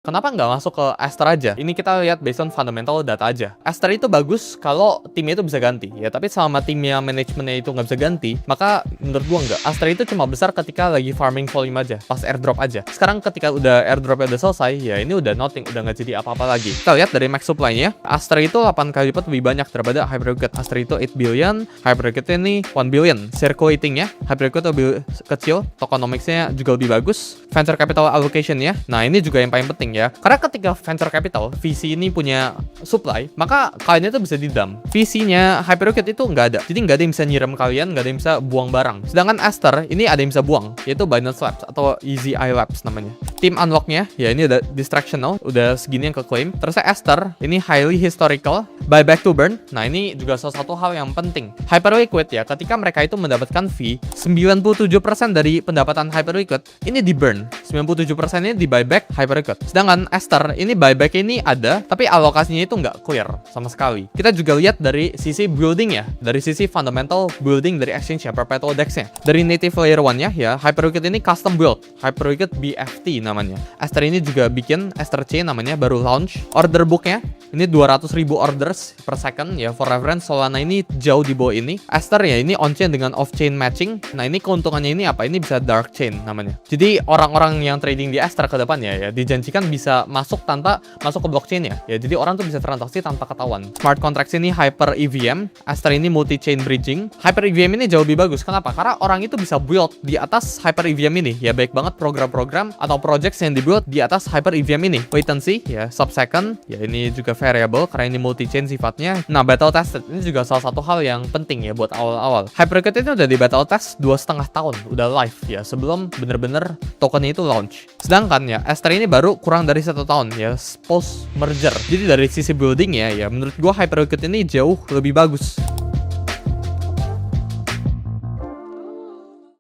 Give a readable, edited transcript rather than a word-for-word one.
Kenapa nggak masuk ke Aster aja? Ini kita lihat based on fundamental data aja. Aster itu bagus kalau timnya itu bisa ganti, ya. Tapi selama timnya manajemennya itu nggak bisa ganti, maka menurut gua nggak. Aster itu cuma besar ketika lagi farming volume aja, pas airdrop aja. Sekarang ketika udah airdropnya udah selesai, ya ini udah nothing, udah nggak jadi apa-apa lagi. Kita lihat dari max supply-nya, Aster itu 8 kali lipat lebih banyak daripada Hyperliquid. Aster itu 8 billion, Hyperliquid ini 1 billion. Circulating-nya, Hyperliquid lebih kecil, tokenomics-nya juga lebih bagus. Venture capital allocation-nya, nah ini juga yang paling penting ya. Karena ketika venture capital, VC ini punya supply, maka kalian itu bisa didam. VC-nya Hyperliquid itu nggak ada. Jadi nggak ada yang bisa nyiram kalian, nggak ada yang bisa buang barang. Sedangkan Aster, ini ada yang bisa buang, yaitu Binance Labs atau Easy Eye Labs namanya. Team unlock-nya, ya ini udah distractional, udah segini yang keklaim. Terusnya Aster, ini highly historical, buyback to burn. Nah ini juga salah satu hal yang penting. Hyperliquid ya, ketika mereka itu mendapatkan fee, 97% dari pendapatan Hyperliquid, ini di burn. 97% ini di buyback Hyperliquid. Sedangkan Aster ini buyback ini ada, tapi alokasinya itu nggak clear sama sekali. Kita juga lihat dari sisi building ya, dari sisi fundamental building dari exchange ya, perpetual DEX-nya. Dari native layer 1-nya ya, Hyperliquid ini custom build, Hyperliquid BFT namanya. Aster ini juga bikin Aster Chain namanya, baru launch. Order book-nya ini 200.000 orders per second ya, for reference Solana ini jauh di bawah ini. Aster ya ini on-chain dengan off-chain matching. Nah ini keuntungannya ini apa? Ini bisa dark chain namanya. Jadi orang-orang yang trading di Aster ke depannya ya, dijanjikan bisa masuk tanpa masuk ke blockchain ya. Jadi orang tuh bisa transaksi tanpa ketahuan. Smart contracts ini Hyper EVM, Aster ini multi chain bridging. Hyper EVM ini jauh lebih bagus. Kenapa? Karena orang itu bisa build di atas Hyper EVM ini. Ya baik banget program-program atau projects yang dibuild di atas Hyper EVM ini. Latency ya sub-second, ya ini juga variable karena ini multi chain sifatnya. Nah, battle tested ini juga salah satu hal yang penting ya buat awal-awal. Hyperliquid ini udah di battle test 2,5 tahun, udah live ya sebelum bener-bener tokennya itu launch. Sedangkan ya Aster ini baru kurang dari 1 tahun ya post merger. Jadi dari sisi building ya menurut gua Hyperliquid ini jauh lebih bagus.